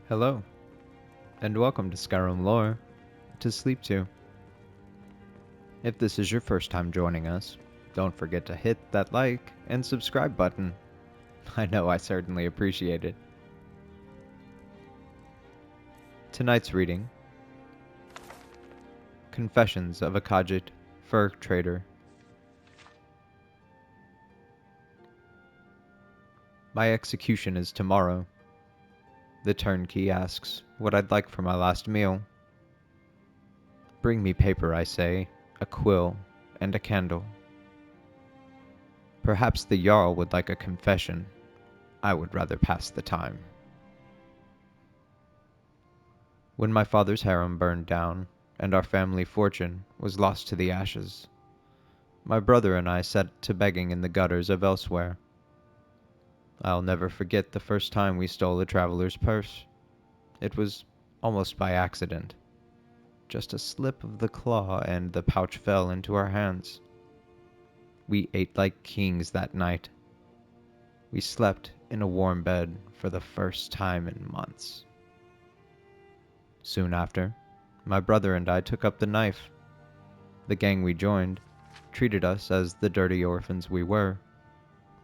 Hello, and welcome to Skyrim Lore to Sleep To. If this is your first time joining us, don't forget to hit that like and subscribe button. I know I certainly appreciate it. Tonight's reading: Confessions of a Khajit Fur Trader. My execution is tomorrow. The turnkey asks what I'd like for my last meal. Bring me paper, I say, a quill, and a candle. Perhaps the Jarl would like a confession. I would rather pass the time. When my father's harem burned down, and our family fortune was lost to the ashes, my brother and I set to begging in the gutters of elsewhere. I'll never forget the first time we stole a traveler's purse. It was almost by accident. Just a slip of the claw and the pouch fell into our hands. We ate like kings that night. We slept in a warm bed for the first time in months. Soon after, my brother and I took up the knife. The gang we joined treated us as the dirty orphans we were.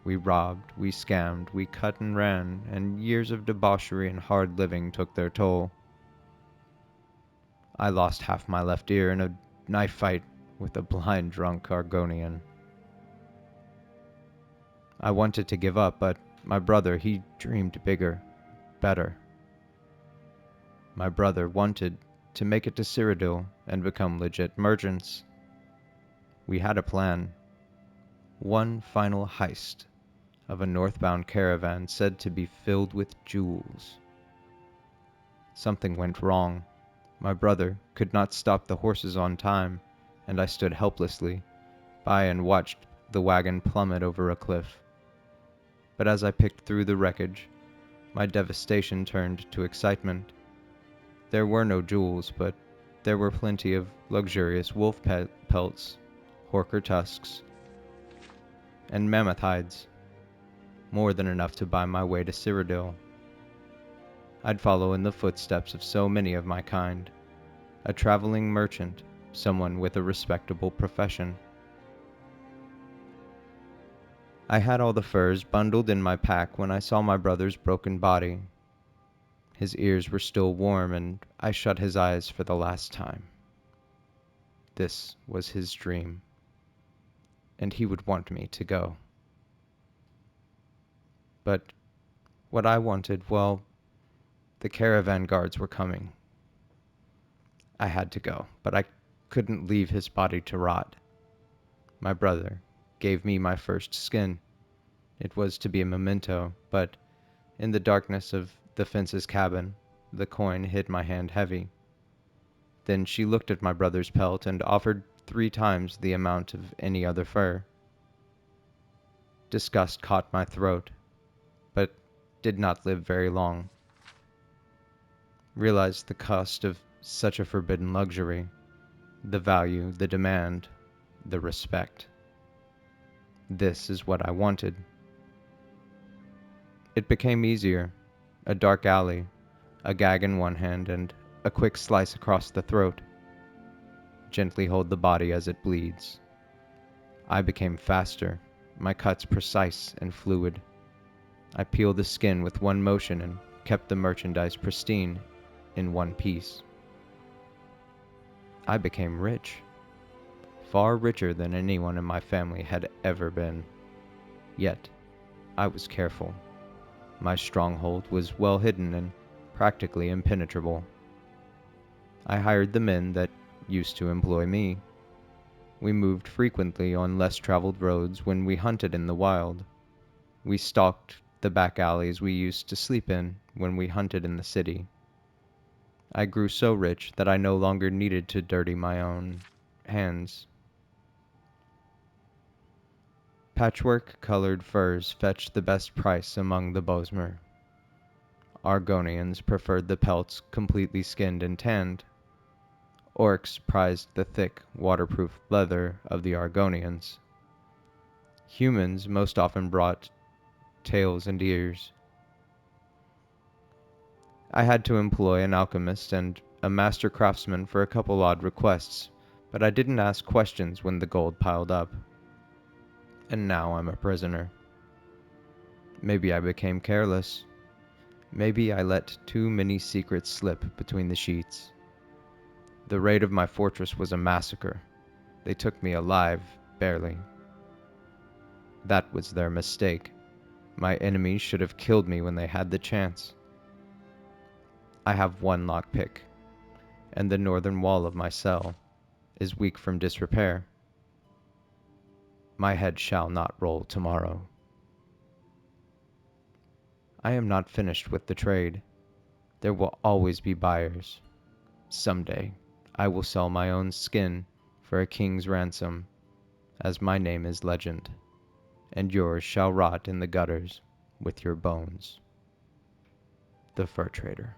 We robbed, we scammed, we cut and ran, and years of debauchery and hard living took their toll. I lost half my left ear in a knife fight with a blind drunk Argonian. I wanted to give up, but my brother, he dreamed bigger, better. My brother wanted to make it to Cyrodiil and become legit merchants. We had a plan. One final heist of a northbound caravan said to be filled with jewels. Something went wrong. My brother could not stop the horses on time, and I stood helplessly by and watched the wagon plummet over a cliff. But as I picked through the wreckage, my devastation turned to excitement. There were no jewels, but there were plenty of luxurious wolf pelts, horker tusks, and mammoth hides. More than enough to buy my way to Cyrodiil. I'd follow in the footsteps of so many of my kind, a traveling merchant, someone with a respectable profession. I had all the furs bundled in my pack when I saw my brother's broken body. His ears were still warm, and I shut his eyes for the last time. This was his dream, and he would want me to go. But what I wanted, well, the caravan guards were coming. I had to go, but I couldn't leave his body to rot. My brother gave me my first skin. It was to be a memento, but in the darkness of the fence's cabin, the coin hit my hand heavy. Then she looked at my brother's pelt and offered 3 times the amount of any other fur. Disgust caught my throat, but did not live very long. Realized the cost of such a forbidden luxury, the value, the demand, the respect. This is what I wanted. It became easier. A dark alley, a gag in one hand, and a quick slice across the throat. Gently hold the body as it bleeds. I became faster, my cuts precise and fluid. I peeled the skin with one motion and kept the merchandise pristine in one piece. I became rich, far richer than anyone in my family had ever been. Yet, I was careful. My stronghold was well hidden and practically impenetrable. I hired the men that used to employ me. We moved frequently on less traveled roads when we hunted in the wild. We stalked the back alleys we used to sleep in when we hunted in the city. I grew so rich that I no longer needed to dirty my own hands. Patchwork-colored furs fetched the best price among the Bosmer. Argonians preferred the pelts completely skinned and tanned. Orcs prized the thick, waterproof leather of the Argonians. Humans most often brought tails and ears. I had to employ an alchemist and a master craftsman for a couple odd requests, but I didn't ask questions when the gold piled up. And now I'm a prisoner. Maybe I became careless. Maybe I let too many secrets slip between the sheets. The raid of my fortress was a massacre. They took me alive, barely. That was their mistake. My enemies should have killed me when they had the chance. I have one lockpick, and the northern wall of my cell is weak from disrepair. My head shall not roll tomorrow. I am not finished with the trade. There will always be buyers. Someday, I will sell my own skin for a king's ransom, as my name is legend, and yours shall rot in the gutters with your bones. The Fur Trader.